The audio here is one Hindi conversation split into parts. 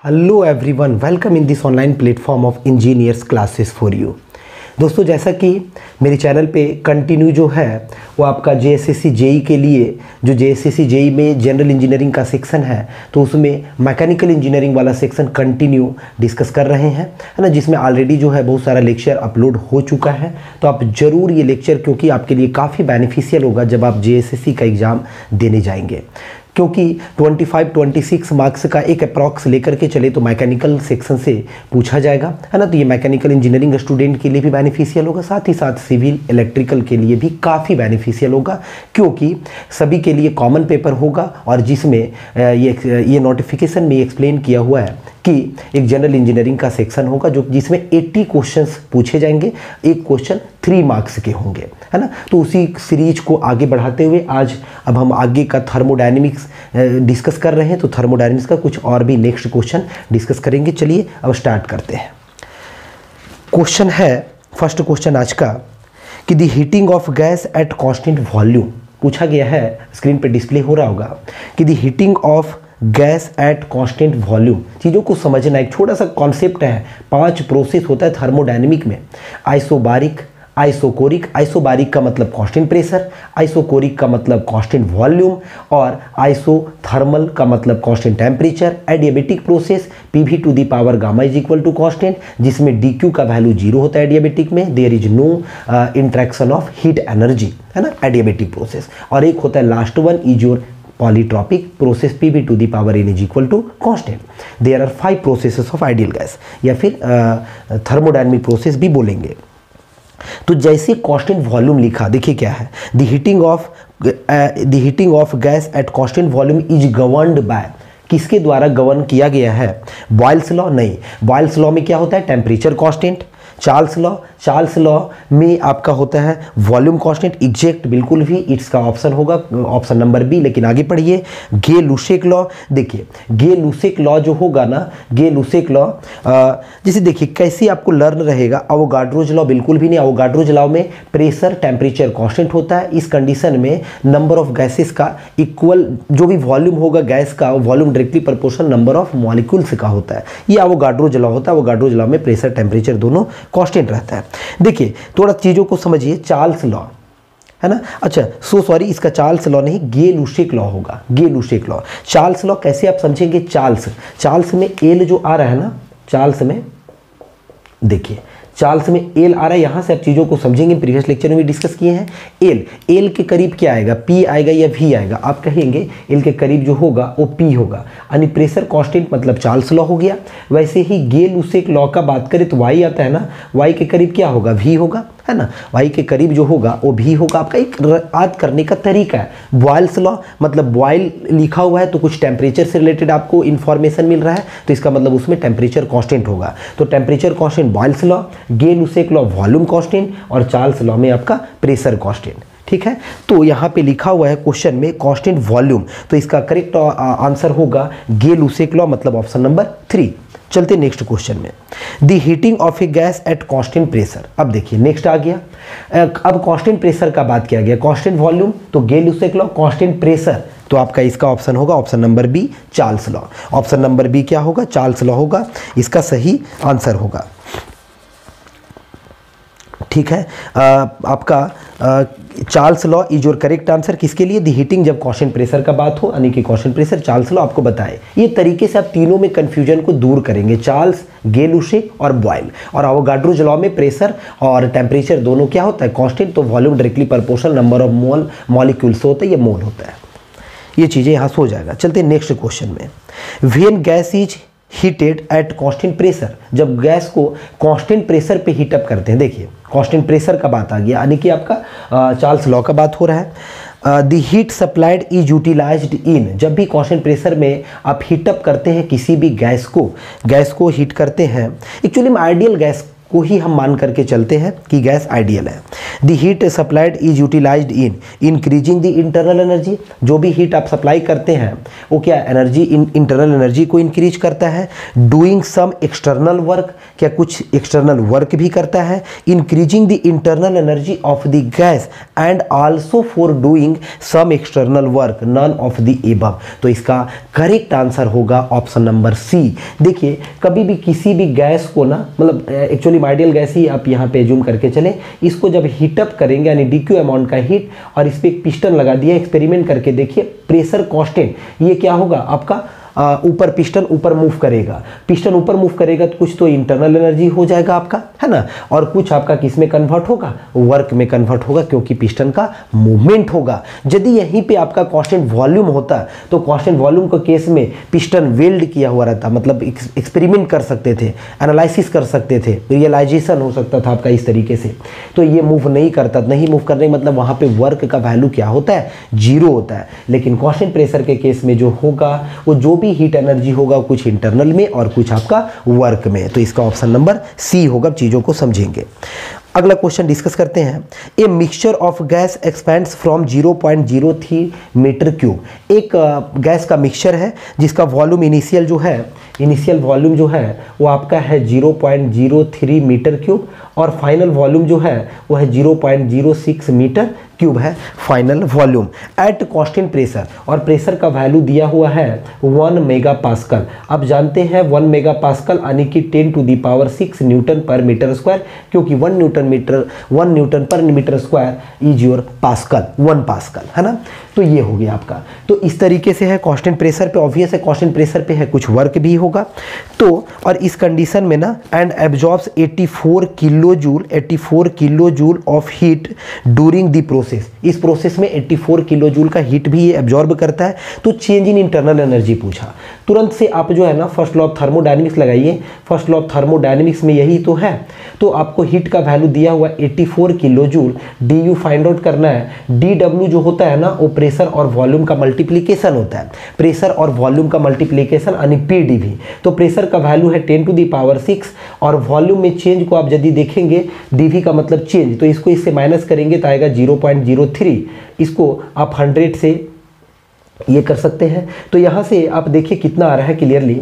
Hello everyone, welcome in this online platform of engineers classes for you. दोस्तों, जैसा कि मेरे चैनल पे कंटिन्यू जो है वो आपका जेएसएससी जेई के लिए, जो जेएसएससी जेई में जनरल इंजीनियरिंग का सेक्शन है तो उसमें मैकेनिकल इंजीनियरिंग वाला सेक्शन कंटिन्यू डिस्कस कर रहे हैं, है ना, जिसमें ऑलरेडी जो है बहुत सारा लेक्चर अपलोड हो चुका है। तो आप ज़रूर ये लेक्चर, क्योंकि आपके लिए काफ़ी बेनिफिशियल होगा जब आप जेएसएससी का एग्ज़ाम देने जाएंगे, क्योंकि 25-26 मार्क्स का एक अप्रॉक्स लेकर के चले तो मैकेनिकल सेक्शन से पूछा जाएगा, है ना। तो ये मैकेनिकल इंजीनियरिंग स्टूडेंट के लिए भी बेनिफिशियल होगा, साथ ही साथ सिविल इलेक्ट्रिकल के लिए भी काफ़ी बेनिफिशियल होगा, क्योंकि सभी के लिए कॉमन पेपर होगा और जिसमें ये नोटिफिकेशन में एक्सप्लेन किया हुआ है कि एक जनरल इंजीनियरिंग का सेक्शन होगा जो जिसमें 80 क्वेश्चंस पूछे जाएंगे, एक क्वेश्चन 3 मार्क्स के होंगे, है ना। तो उसी सीरीज को आगे बढ़ाते हुए आज अब हम आगे का थर्मोडायनेमिक्स डिस्कस कर रहे हैं, तो थर्मोडायनेमिक्स का कुछ और भी नेक्स्ट क्वेश्चन डिस्कस करेंगे। चलिए अब स्टार्ट करते हैं। क्वेश्चन है, फर्स्ट क्वेश्चन आज का, कि the heating of gas at constant volume पूछा गया है, स्क्रीन पे डिस्प्ले हो रहा होगा, कि the heating of gas at constant volume. चीज़ों को समझना, एक छोटा सा कॉन्सेप्ट है, 5 प्रोसेस होता है थर्मोडायनेमिक में। आइसोबारिक, आइसोकोरिक, आइसोबारिक का मतलब कांस्टेंट प्रेशर, आइसोकोरिक का मतलब कांस्टेंट वॉल्यूम और आइसोथर्मल का मतलब constant temperature. Adiabatic process PV to the power gamma is equal to constant, जिसमें डी क्यू का वैल्यू 0 होता है एडियाबेटिक में। There is no interaction of heat energy, है ना, एडियाबेटिक प्रोसेस। और एक होता है last one, is your polytropic process PV to the power N is equal to constant. There are 5 processes of ideal gas, या फिर थर्मोडायनेमिक प्रोसेस भी बोलेंगे। तो जैसे कांस्टेंट वॉल्यूम लिखा, देखिए क्या है, the heating of gas at constant volume is governed bye, किसके द्वारा गवर्न किया गया है? Boyle's law? नहीं, बॉयल्स लॉ में क्या होता है? Temperature constant. चार्ल्स लॉ में आपका होता है वॉल्यूम कांस्टेंट। एग्जैक्ट बिल्कुल भी इसका ऑप्शन होगा ऑप्शन नंबर बी। लेकिन आगे पढ़िए, गे लुसेक लॉ। देखिए गे लुसेक लॉ जो होगा ना, गे लुसेक लॉ जैसे देखिए कैसे आपको लर्न रहेगा। अवोगाड्रोज लॉ बिल्कुल भी नहीं। अवोगाड्रोज लॉ में प्रेशर टेम्परेचर कांस्टेंट होता है। इस कंडीशन में नंबर ऑफ गैसेस का इक्वल, जो भी वॉल्यूम होगा गैस का, volume directly proportional number of molecules का होता है। ये अवोगाड्रोज लॉ होता है। अवोगाड्रोज लॉ में प्रेशर टेम्परेचर दोनों कांस्टेंट रहता है। देखिए थोड़ा चीज़ों को समझिए। चार्ल्स लॉ, है ना, अच्छा सॉरी, इसका चार्ल्स लॉ नहीं, गे लुसेक लॉ होगा। गे लुसेक लॉ, चार्ल्स लॉ कैसे आप समझेंगे? चार्ल्स में एल जो आ रहा है ना, चार्ल्स में देखिए, चार्ल्स में एल आ रहा है, यहाँ से आप चीज़ों को समझेंगे। प्रीवियस लेक्चर में भी डिस्कस किए हैं। एल के करीब क्या आएगा? पी आएगा या वी आएगा? आप कहेंगे एल के करीब जो होगा वो पी होगा, यानी प्रेशर कांस्टेंट मतलब चार्ल्स लॉ हो गया। वैसे ही गे लुसेक लॉ का बात करें तो वाई आता है ना, वाई के करीब क्या होगा? वी होगा, है ना, वाई के करीब जो होगा वो भी होगा। आपका एक याद करने का तरीका है। बॉयल्स लॉ मतलब बॉयल लिखा हुआ है तो कुछ टेम्परेचर से रिलेटेड आपको इन्फॉर्मेशन मिल रहा है, तो इसका मतलब उसमें टेम्परेचर कांस्टेंट होगा। तो टेम्परेचर कांस्टेंट बॉयल्स लॉ, गे लुसेक लॉ वॉल्यूम कांस्टेंट, और चार्ल्स लॉ में आपका प्रेशर कांस्टेंट। ठीक है, तो यहाँ पे लिखा हुआ है क्वेश्चन में कांस्टेंट वॉल्यूम, तो इसका करेक्ट आंसर होगा गे लुसेक लॉ, मतलब ऑप्शन नंबर 3। चलते नेक्स्ट क्वेश्चन में। The heating of A gas at constant pressure. अब देखिए नेक्स्ट आ गया, अब कांस्टेंट प्रेशर का बात किया गया, कांस्टेंट वॉल्यूम तो Gay Lussac law, constant pressure तो आपका इसका ऑप्शन होगा option number B, Charles law. Option number B क्या होगा? चार्ल्स लॉ होगा, इसका सही आंसर होगा। ठीक है, आपका Charles law is your correct answer. किसके लिए? दी हीटिंग, जब कांस्टेंट प्रेशर का बात हो, यानी कि कांस्टेंट प्रेशर, चार्ल्स लॉ आपको बताए। ये तरीके से आप तीनों में कंफ्यूजन को दूर करेंगे, चार्ल्स, गे लुसेक और बॉयल। और अवोगाड्रोज लॉ में प्रेशर और टेम्परेचर दोनों क्या होता है? कांस्टेंट, तो volume directly proportional number of molecules होता है, ये मोल होता है। ये चीज़ें यहाँ से हो जाएगा। चलते नेक्स्ट क्वेश्चन में। When gas is heated eight constant pressure, जब गैस को कांस्टेंट प्रेशर पे हीटअप करते हैं, देखिए कांस्टेंट प्रेशर का बात आ गया, यानी कि आपका चार्ल्स लॉ का बात हो रहा है। The heat supplied is utilized in, जब भी कांस्टेंट प्रेशर में आप हीटअप करते हैं किसी भी गैस को हीट करते हैं, एक्चुअली में आइडियल गैस को ही हम मान करके चलते हैं कि गैस आइडियल है। The heat supplied is utilized in increasing the internal energy. जो भी हीट आप सप्लाई करते हैं वो क्या एनर्जी, इंटरनल एनर्जी को इंक्रीज करता है। डूइंग सम एक्सटर्नल वर्क, क्या कुछ एक्सटर्नल वर्क भी करता है। Increasing the internal energy of the gas and also for doing some external work, none of the above. तो इसका करेक्ट आंसर होगा ऑप्शन नंबर सी। देखिए कभी भी किसी भी गैस को ना, मतलब एक्चुअली आइडियल गैस ही आप यहाँ पे जूम करके चलें, इसको जब हीटअप करेंगे यानी डीक्यू अमाउंट का हीट और इस पर एक पिस्टन लगा दिया, एक्सपेरिमेंट करके देखिए प्रेशर कांस्टेंट ये क्या होगा आपका ऊपर, पिस्टन ऊपर मूव करेगा, पिस्टन ऊपर मूव करेगा तो कुछ तो इंटरनल एनर्जी हो जाएगा आपका, है ना, और कुछ आपका किस में कन्वर्ट होगा, वर्क में कन्वर्ट होगा, क्योंकि पिस्टन का मूवमेंट होगा। यदि यहीं पे आपका कांस्टेंट वॉल्यूम होता तो कांस्टेंट वॉल्यूम के केस में पिस्टन वेल्ड किया हुआ रहता, मतलब एक्सपेरिमेंट कर सकते थे, एनालिसिस कर सकते थे, रियलाइजेशन हो सकता था आपका इस तरीके से। तो ये मूव नहीं करता, नहीं मूव करने मतलब वहाँ पे वर्क का वैल्यू क्या होता है, जीरो होता है। लेकिन कांस्टेंट प्रेशर के केस में जो होगा वो जो भी हीट एनर्जी होगा कुछ इंटरनल में और कुछ आपका वर्क में। तो इसका ऑप्शन नंबर सी होगा, चीजों को समझेंगे। अगला क्वेश्चन डिस्कस करते हैं। A mixture of gas expands from 0.03 meter cube. एक गैस का मिक्सचर है जिसका वॉल्यूम इनिशियल वॉल्यूम जो है वो आपका है 0.03 मीटर क्यूब और फाइनल वॉल्यूम जो है वो है 0.06 मीटर क्यूब है final volume at constant pressure, और प्रेशर का वैल्यू दिया हुआ है 1 मेगा पास्कल। अब जानते हैं 1 मेगा पास्कल यानी कि 10⁶ न्यूटन पर मीटर स्क्वायर, क्योंकि 1 newton per meter square is your pascal, 1 pascal, है ना। तो ये हो गया आपका। तो इस तरीके से है कांस्टेंट प्रेशर पे, ऑब्वियस है कांस्टेंट प्रेशर पे है, कुछ वर्क भी होगा। तो और इस कंडीशन में ना and absorbs 84 kilo joule of heat during the process. इस प्रोसेस में 84 किलो जूल का हीट भी ये एब्जॉर्ब करता है। तो चेंज इन इंटरनल एनर्जी पूछा, तुरंत से आप जो है ना फर्स्ट लॉ ऑफ थर्मोडायनेमिक्स लगाइए। फर्स्ट लॉ ऑफ थर्मोडायनेमिक्स में यही तो है। तो आपको हीट का वैल्यू दिया हुआ 84 kilo joule, D you find out करना है। डी डब्ल्यू जो होता है ना वो प्रेशर और वॉल्यूम का मल्टीप्लीकेशन होता है, प्रेशर और वॉल्यूम का मल्टीप्लीकेशन यानी पीडीवी। तो प्रेशर का वैल्यू है 10⁶ और वॉल्यूम में चेंज को आप यदि देखेंगे, डीवी का मतलब चेंज, तो इसको इससे माइनस करेंगे तो आएगा 0.03। इसको आप 100 से ये कर सकते हैं। तो यहाँ से आप देखिए कितना आ रहा है क्लियरली,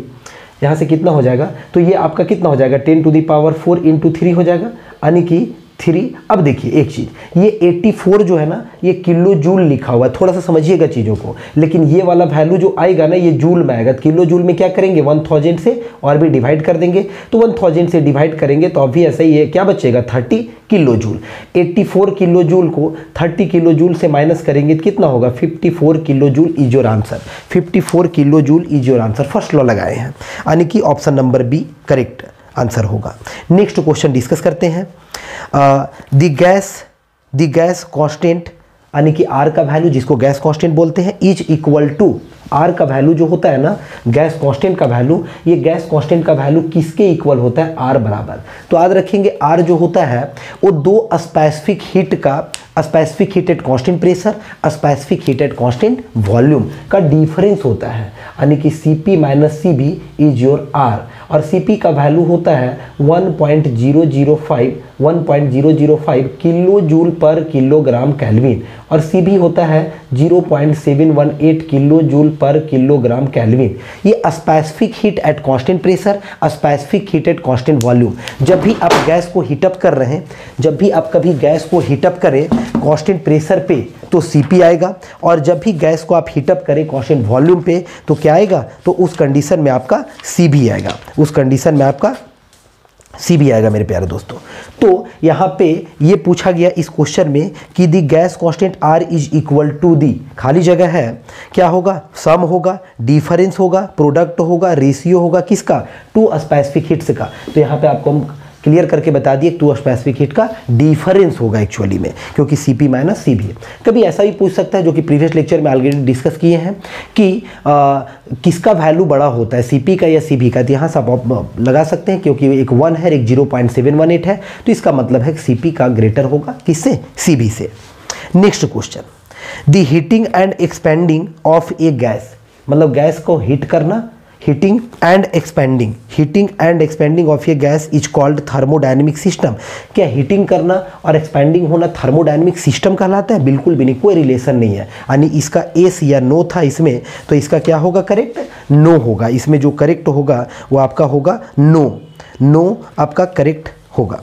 यहाँ से कितना हो जाएगा, तो ये आपका कितना हो जाएगा 10⁴ इंटू 3 हो जाएगा, यानी कि 3। अब देखिए एक चीज़, ये 84 जो है ना ये किलो जूल लिखा हुआ है, थोड़ा सा समझिएगा चीज़ों को। लेकिन ये वाला वैल्यू जो आएगा ना ये जूल में आएगा। किलो जूल में क्या करेंगे 1000 से और भी डिवाइड कर देंगे, तो 1000 से डिवाइड करेंगे तो अभी ऐसा ही ये क्या बचेगा 30 किलो जूल। 84 किलो जूल को 30 किलो जूल से माइनस करेंगे तो कितना होगा 54 kilo joule is your answer. 54 kilo joule is your answer. First law लगाए हैं, यानी कि option number B correct answer होगा। नेक्स्ट क्वेश्चन डिस्कस करते हैं। द गैस कांस्टेंट यानी कि आर का वैल्यू जिसको गैस कांस्टेंट बोलते हैं इज इक्वल टू, आर का वैल्यू जो होता है ना गैस कांस्टेंट का वैल्यू, ये गैस कांस्टेंट का वैल्यू किसके इक्वल होता है, आर बराबर। तो याद रखेंगे आर जो होता है वो दो स्पेसिफिक हीट का, specific heat at constant pressure, specific heat at constant volume का डिफरेंस होता है, यानी कि Cp minus Cv is your R. और Cp का वैल्यू होता है 1.005 kilo joule per kilogram kelvin और Cv होता है 0.718 kilo joule per kilogram kelvin. ये specific heat at constant pressure, specific heat at constant volume. जब भी आप गैस को हीटअप कर रहे हैं, जब भी आप कभी गैस को हीटअप करें कांस्टेंट प्रेशर पे तो Cp आएगा, और जब भी गैस को आप हीटअप करें कांस्टेंट वॉल्यूम पे तो क्या आएगा, तो उस कंडीशन में आपका Cv आएगा, उस कंडीशन में आपका Cv आएगा मेरे प्यारे दोस्तों। तो यहाँ पे ये पूछा गया इस क्वेश्चन में कि the gas constant R is equal to the, खाली जगह है, क्या होगा, सम होगा, डिफरेंस होगा, प्रोडक्ट होगा, रेशियो होगा, किसका, टू स्पेसिफिक हिट्स का। तो यहाँ पे आपको हम क्लियर करके बता दिए टू स्पेसिफिक हीट का डिफरेंस होगा एक्चुअली में, क्योंकि Cp माइनस Cv है। कभी ऐसा भी पूछ सकता है जो कि प्रीवियस लेक्चर में ऑलरेडी डिस्कस किए हैं कि किसका वैल्यू बड़ा होता है, Cp का या Cv का। तो यहाँ से आप लगा सकते हैं क्योंकि एक 1 है, एक 0.718 है, तो इसका मतलब है Cp का ग्रेटर होगा किससे, Cv से। Next question, the heating and expanding of A gas, मतलब गैस को हीट करना heating and expanding of A gas is called thermodynamic system. क्या हीटिंग करना और एक्सपेंडिंग होना थर्मोडायनेमिक सिस्टम कहलाता है? बिल्कुल भी नहीं, कोई रिलेशन नहीं है। यानी इसका एस या नो था इसमें, तो इसका क्या होगा करेक्ट? नो होगा। इसमें जो करेक्ट होगा वो आपका होगा नो आपका करेक्ट होगा।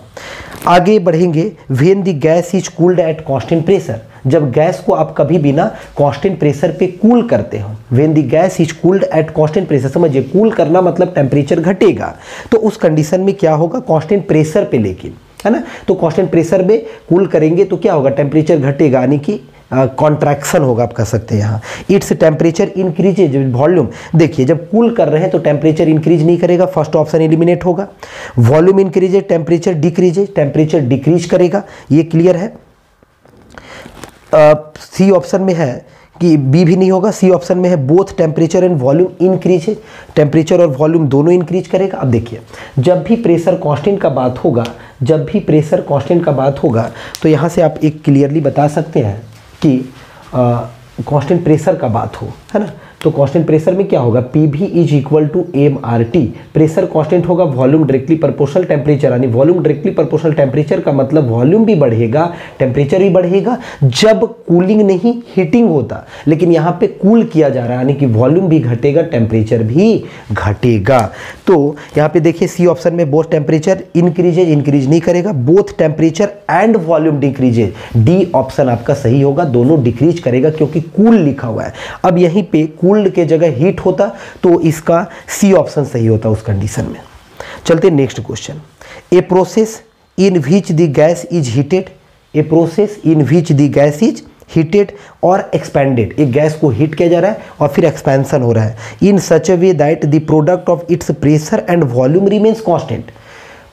आगे बढ़ेंगे। When the gas is cooled eight constant pressure, जब गैस को आप कभी भी ना कांस्टेंट प्रेशर पे कूल करते हो। When the gas is cooled eight constant pressure, समझिए कूल करना मतलब टेम्परेचर घटेगा, तो उस कंडीशन में क्या होगा? कांस्टेंट प्रेशर पे, लेकिन है ना, तो कांस्टेंट प्रेशर में कूल करेंगे तो क्या होगा? टेम्परेचर घटेगा, यानी कि कॉन्ट्रैक्शन होगा, आप कह सकते हैं यहाँ। Its temperature increases volume. देखिए जब कूल कर रहे हैं तो टेम्परेचर इंक्रीज नहीं करेगा, फर्स्ट ऑप्शन एलिमिनेट होगा। Volume increases, temperature decreases, temperature decrease करेगा, ये क्लियर है। सी ऑप्शन में है कि बी भी नहीं होगा, सी ऑप्शन में है both temperature and volume increase, temperature और वॉल्यूम दोनों इंक्रीज करेगा। अब देखिए जब भी प्रेशर कांस्टेंट का बात होगा, तो यहाँ से आप एक क्लियरली बता सकते हैं कि कांस्टेंट प्रेशर का बात हो, है ना, तो कांस्टेंट प्रेशर में क्या होगा? P V is equal to M R T. Pressure constant होगा, वॉल्यूम डायरेक्टली प्रोपोर्शनल टेम्परेचर, यानी वॉल्यूम डायरेक्टली प्रोपोर्शनल टेम्परेचर का मतलब वॉल्यूम भी बढ़ेगा, टेम्परेचर भी बढ़ेगा जब कूलिंग नहीं हीटिंग होता। लेकिन यहाँ पे कूल किया जा रहा है, यानी कि वॉल्यूम भी घटेगा, टेम्परेचर भी घटेगा। तो यहाँ पे देखिए सी ऑप्शन में बोथ टेम्परेचर इंक्रीज नहीं करेगा, both temperature and volume decreases. D option आपका सही होगा, दोनों डिक्रीज करेगा क्योंकि कूल लिखा हुआ है। अब यहीं पे कूल्ड के जगह हीट होता तो इसका सी ऑप्शन सही होता उस कंडीशन में। चलते next question. A process in which the gas is heated, a process in which the gas is heated और एक्सपेंडेड, एक गैस को हीट किया जा रहा है और फिर एक्सपेंशन हो रहा है, in such a way that the product of its pressure and volume remains constant.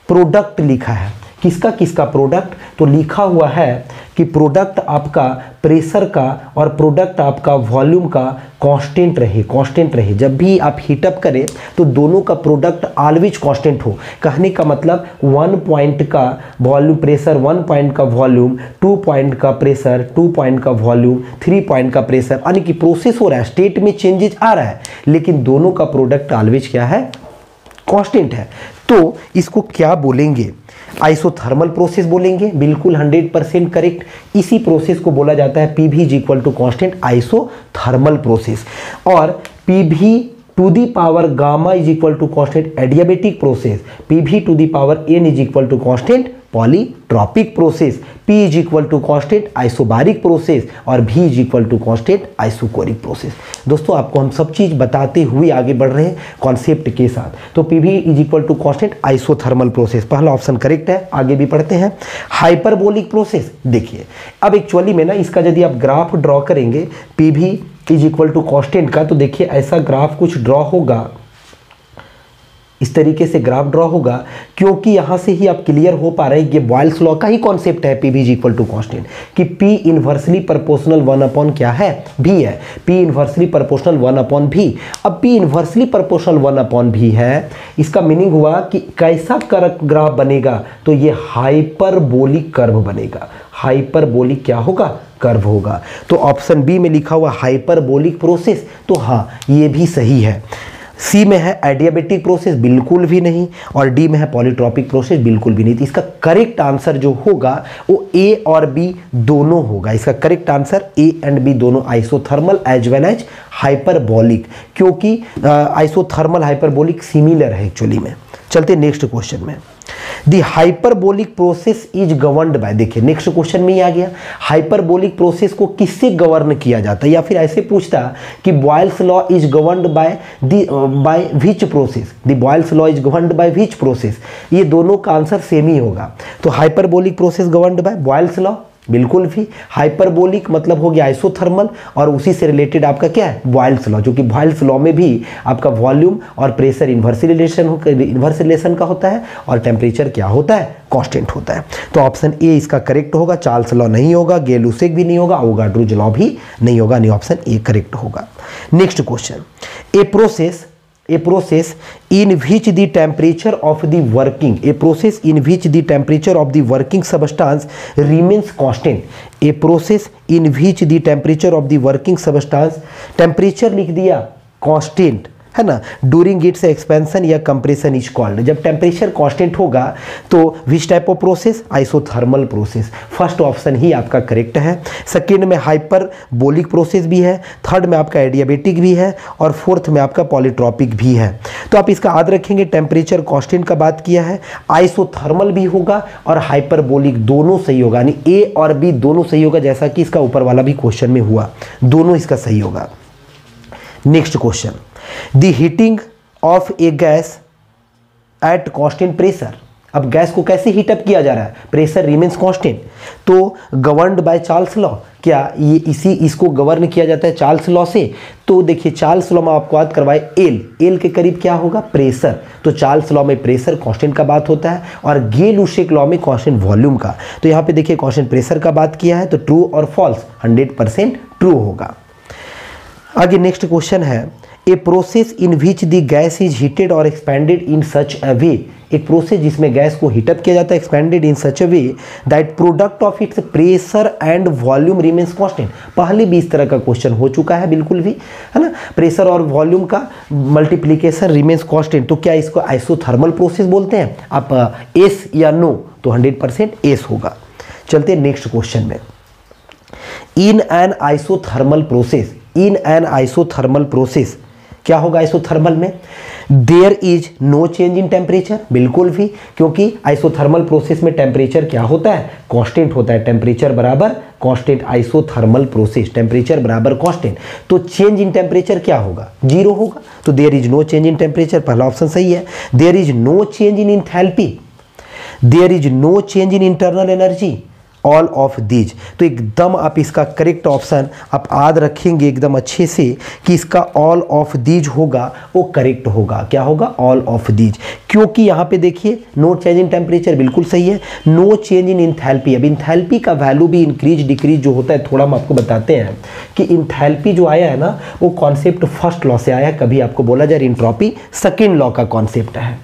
Product लिखा है, किसका प्रोडक्ट? तो लिखा हुआ है कि प्रोडक्ट आपका प्रेशर का और प्रोडक्ट आपका वॉल्यूम का कांस्टेंट रहे। जब भी आप हीटअप करें तो दोनों का प्रोडक्ट ऑलवेज कांस्टेंट हो। कहने का मतलब 1 पॉइंट का वॉल्यूम प्रेशर, 1 पॉइंट का वॉल्यूम, 2 पॉइंट का प्रेशर, 2 पॉइंट का वॉल्यूम, 3 पॉइंट का प्रेशर, यानी कि प्रोसेस हो रहा है, स्टेट में चेंजेस आ रहा है, लेकिन दोनों का प्रोडक्ट ऑलवेज क्या है? कांस्टेंट है। तो इसको क्या बोलेंगे? आइसोथर्मल प्रोसेस बोलेंगे, बिल्कुल 100% करेक्ट। इसी प्रोसेस को बोला जाता है PV is equal to constant isothermal process. और PV to the power gamma is equal to constant adiabatic process, PV to the power N is equal to constant polytropic process, P is equal to constant isobaric process और V is equal to constant isochoric process. दोस्तों आपको हम सब चीज़ बताते हुए आगे बढ़ रहे हैं कॉन्सेप्ट के साथ। तो PV is equal to constant isothermal process, पहला ऑप्शन करेक्ट है। आगे भी पढ़ते हैं। हाइपरबोलिक प्रोसेस, देखिए अब एक्चुअली में ना इसका यदि आप ग्राफ ड्रॉ करेंगे PV is equal to constant का, तो देखिए ऐसा ग्राफ कुछ ड्रॉ होगा, इस तरीके से ग्राफ ड्रॉ होगा, क्योंकि यहाँ से ही आप क्लियर हो पा रहे हैं ये बॉयल्स लॉ का ही कॉन्सेप्ट है P V is equal to constant, कि P इन्वर्सली प्रोपोर्शनल 1 क्या है? V है। P inversely proportional 1 V। अब P इन्वर्सली प्रोपोर्शनल 1 V है, इसका मीनिंग हुआ कि कैसा ग्राफ बनेगा? तो ये हाइपरबोलिक कर्व बनेगा। हाइपरबोलिक क्या होगा? कर्व होगा। तो ऑप्शन बी में लिखा हुआ हाइपरबोलिक प्रोसेस, तो हाँ ये भी सही है। सी में है एडियाबेटिक प्रोसेस, बिल्कुल भी नहीं, और डी में है पॉलीट्रॉपिक प्रोसेस, बिल्कुल भी नहीं। तो इसका करेक्ट आंसर जो होगा वो ए और बी दोनों होगा। इसका correct answer A and B दोनों, isothermal as well as hyperbolic, क्योंकि आइसोथर्मल हाइपरबोलिक सिमिलर है एक्चुअली में। चलते नेक्स्ट क्वेश्चन में। The hyperbolic process is governed by, देखिए नेक्स्ट क्वेश्चन में ही आ गया, हाइपरबोलिक प्रोसेस को किससे गवर्न किया जाता है? या फिर ऐसे पूछता कि Boyle's law is governed by which process, the Boyle's law is governed by which process, ये दोनों का आंसर सेम ही होगा। तो hyperbolic process governed bye Boyle's law, बिल्कुल भी। हाइपरबोलिक मतलब हो गया आइसोथर्मल, और उसी से रिलेटेड आपका क्या है? बॉयल्स लॉ, जो कि बॉयल्स लॉ में भी आपका वॉल्यूम और प्रेशर इन्वर्स रिलेशन का होता है, और टेम्परेचर क्या होता है? कांस्टेंट होता है। तो ऑप्शन ए इसका करेक्ट होगा। चार्ल्स लॉ नहीं होगा, गेलुसेक भी नहीं होगा, अवोगाड्रो लॉ भी नहीं होगा, नहीं ऑप्शन ए करेक्ट होगा। Next question. A process in which the temperature of the working substance remains constant, a process in which the temperature of the working substance, temperature लिख दिया constant, है ना, ड्यूरिंग इट्स एक्सपेंशन या कंप्रेशन इज कॉल्ड। जब टेम्परेचर कांस्टेंट होगा तो which type of process, isothermal process. First option ही आपका करेक्ट है। सेकेंड में हाइपरबोलिक प्रोसेस भी है, थर्ड में आपका एडियाबेटिक भी है और फोर्थ में आपका पॉलीट्रॉपिक भी है। तो आप इसका याद रखेंगे, टेम्परेचर कांस्टेंट का बात किया है, आइसोथर्मल भी होगा और हाइपरबोलिक, दोनों सही होगा, यानी ए और बी दोनों सही होगा, जैसा कि इसका ऊपर वाला भी क्वेश्चन में हुआ, दोनों इसका सही होगा। Next question, the heating of A gas at constant pressure. अब गैस को कैसे हीटअप किया जा रहा है, प्रेशर रिमेन्स कांस्टेंट, तो गवर्नड बाय चार्ल्स लॉ। क्या ये इसको गवर्न किया जाता है चार्ल्स लॉ से? तो देखिए चार्ल्स लॉ में आपको याद करवाए एल के करीब क्या होगा, प्रेशर। तो चार्ल्स लॉ में प्रेशर कांस्टेंट का बात होता है और गे-लुशेक लॉ में कांस्टेंट वॉल्यूम का। तो यहाँ पे देखिए कांस्टेंट प्रेशर का बात किया है, तो ट्रू और फॉल्स 100% ट्रू होगा। आगे नेक्स्ट क्वेश्चन है, a process in which the gas is heated और एक्सपेंडेड इन सच अ वे। एक प्रोसेस जिसमें गैस को हीटअप किया जाता है, expanded in such a way that product of its pressure and volume remains constant. पहले भी इस तरह का क्वेश्चन हो चुका है, बिल्कुल भी, है ना, प्रेशर और वॉल्यूम का मल्टीप्लीकेशन रिमेन्स कांस्टेंट। तो क्या इसको आइसोथर्मल प्रोसेस बोलते हैं? आप एस या नो, तो 100% एस होगा। चलते हैं नेक्स्ट क्वेश्चन में। In an isothermal process, in an isothermal process क्या होगा आइसोथर्मल में? There is no change in temperature, बिल्कुल भी, क्योंकि आइसोथर्मल प्रोसेस में टेम्परेचर क्या होता है, कांस्टेंट होता है। टेम्परेचर बराबर कांस्टेंट, आइसोथर्मल प्रोसेस टेम्परेचर बराबर कांस्टेंट। तो चेंज इन टेम्परेचर क्या होगा, जीरो होगा। तो there is no change in temperature, पहला ऑप्शन सही है। There is no change in enthalpy, there is no change in internal energy, all of these. तो एकदम आप इसका करेक्ट ऑप्शन आप याद रखेंगे एकदम अच्छे से कि इसका ऑल ऑफ दीज होगा, वो करेक्ट होगा। क्या होगा, ऑल ऑफ दीज, क्योंकि यहाँ पे देखिए नो चेंज इन टेम्परेचर बिल्कुल सही है, नो चेंज इन इंथैल्पी। अब इंथैल्पी का वैल्यू भी इंक्रीज डिक्रीज जो होता है, थोड़ा हम आपको बताते हैं कि इंथैल्पी जो आया है ना, वो कॉन्सेप्ट फर्स्ट लॉ से आया है। कभी आपको बोला जाए एंट्रोपी सेकेंड लॉ का कॉन्सेप्ट है।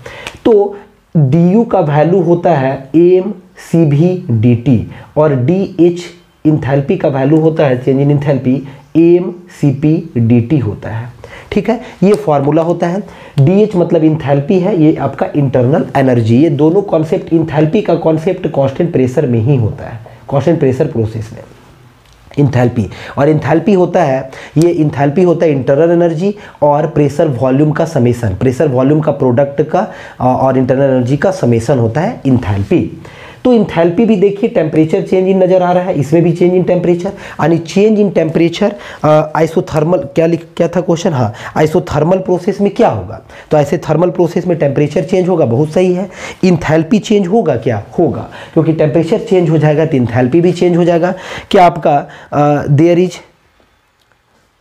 तो डी का वैल्यू होता है M C V D T और डी एच इंथैल्पी का वैल्यू होता है, change in enthalpy, M C P D T होता है। ठीक है, ये फॉर्मूला होता है। डी एच मतलब इंथैल्पी है, ये आपका इंटरनल एनर्जी। ये दोनों कॉन्सेप्ट, इंथैल्पी का कॉन्सेप्ट कांस्टेंट प्रेशर में ही होता है, कांस्टेंट प्रेशर प्रोसेस में इंथैल्पी। और इंथैल्पी होता है, ये इंथैल्पी होता है इंटरनल एनर्जी और प्रेशर वॉल्यूम का समेसन, प्रेशर वॉल्यूम का प्रोडक्ट का और इंटरनल एनर्जी का समेसन होता है इंथैल्पी। तो इंथैल्पी भी देखिए टेम्परेचर चेंज इन नजर आ रहा है, इसमें भी चेंज इन टेम्परेचर, यानी चेंज इन टेम्परेचर आइसोथर्मल, क्या था क्वेश्चन, हाँ, आइसोथर्मल प्रोसेस में क्या होगा? तो ऐसे थर्मल प्रोसेस में टेम्परेचर चेंज होगा, बहुत सही है। इंथैल्पी चेंज होगा, क्या होगा, क्योंकि टेम्परेचर चेंज हो जाएगा तो इंथैल्पी भी चेंज हो जाएगा। क्या आपका देयर इज,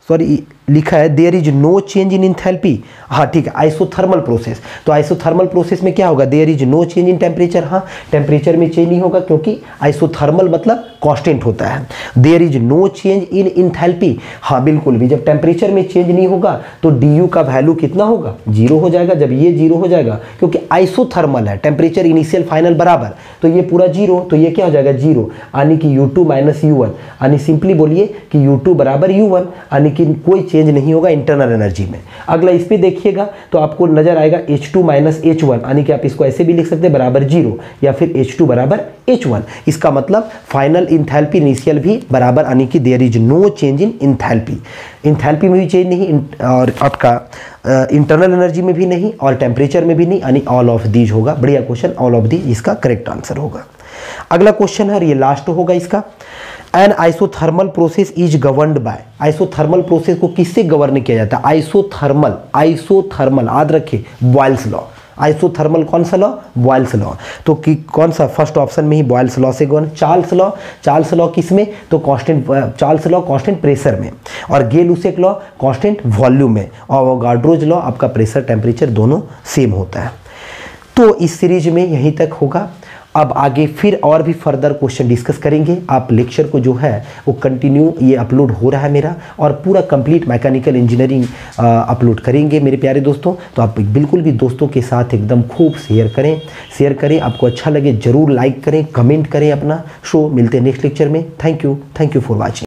सॉरी लिखा है there is no change in enthalpy, हाँ ठीक है, आइसोथर्मल प्रोसेस। तो आइसोथर्मल प्रोसेस में क्या होगा, there is no change in temperature, हाँ टेम्परेचर में चेंज नहीं होगा क्योंकि आइसोथर्मल मतलब कांस्टेंट होता है। There is no change in enthalpy, हाँ बिल्कुल भी, जब टेम्परेचर में चेंज नहीं होगा तो डी यू का वैल्यू कितना होगा, जीरो हो जाएगा। जब ये जीरो हो जाएगा क्योंकि आइसोथर्मल है, टेम्परेचर इनिशियल फाइनल बराबर, तो ये पूरा जीरो, तो ये क्या हो जाएगा, जीरो, यानी कि U2 माइनस U1, यानी सिंपली बोलिए कि U2 बराबर U1, यानी कि कोई चेंज नहीं होगा इंटरनल एनर्जी में। अगला इस पे देखिएगा तो आपको नजर आएगा H2 माइनस H1, यानी कि आप इसको ऐसे भी लिख सकते हैं बराबर जीरो, या फिर H2 बराबर H1। इसका मतलब फाइनल इंथैल्पी इनिशियल भी बराबर, यानी कि there is no change in enthalpy, enthalpy में भी चेंज नहीं और आपका इंटरनल एनर्जी में भी नहीं और टेम्परेचर में भी नहीं, यानी ऑल ऑफ दीज होगा। बढ़िया क्वेश्चन, ऑल ऑफ दीज इसका करेक्ट आंसर होगा। अगला क्वेश्चन है और ये लास्ट होगा इसका, N isothermal process is governed bye. Isothermal process को किससे गवर्न किया जाता है, आइसोथर्मल, आइसोथर्मल याद रखिए बॉयल्स लॉ। आइसोथर्मल कौन सा लॉ, बॉयल्स लॉ। तो कि कौन सा, फर्स्ट ऑप्शन में ही बॉयल्स लॉ से govern. Charles law, Charles law किस में, तो constant, Charles law constant pressure में, और गे-लुशेक लॉ कांस्टेंट वॉल्यूम में, और वोगार्ड्रोज लॉ आपका प्रेशर टेम्परेचर दोनों सेम होता है। तो इस सीरीज में यहीं तक होगा। अब आगे फिर और भी फर्दर क्वेश्चन डिस्कस करेंगे। आप लेक्चर को जो है वो कंटिन्यू, ये अपलोड हो रहा है मेरा, और पूरा कंप्लीट मैकेनिकल इंजीनियरिंग अपलोड करेंगे मेरे प्यारे दोस्तों। तो आप बिल्कुल भी दोस्तों के साथ एकदम खूब शेयर करें। आपको अच्छा लगे ज़रूर लाइक करें, कमेंट करें अपना। मिलते हैं नेक्स्ट लेक्चर में। Thank you for watching.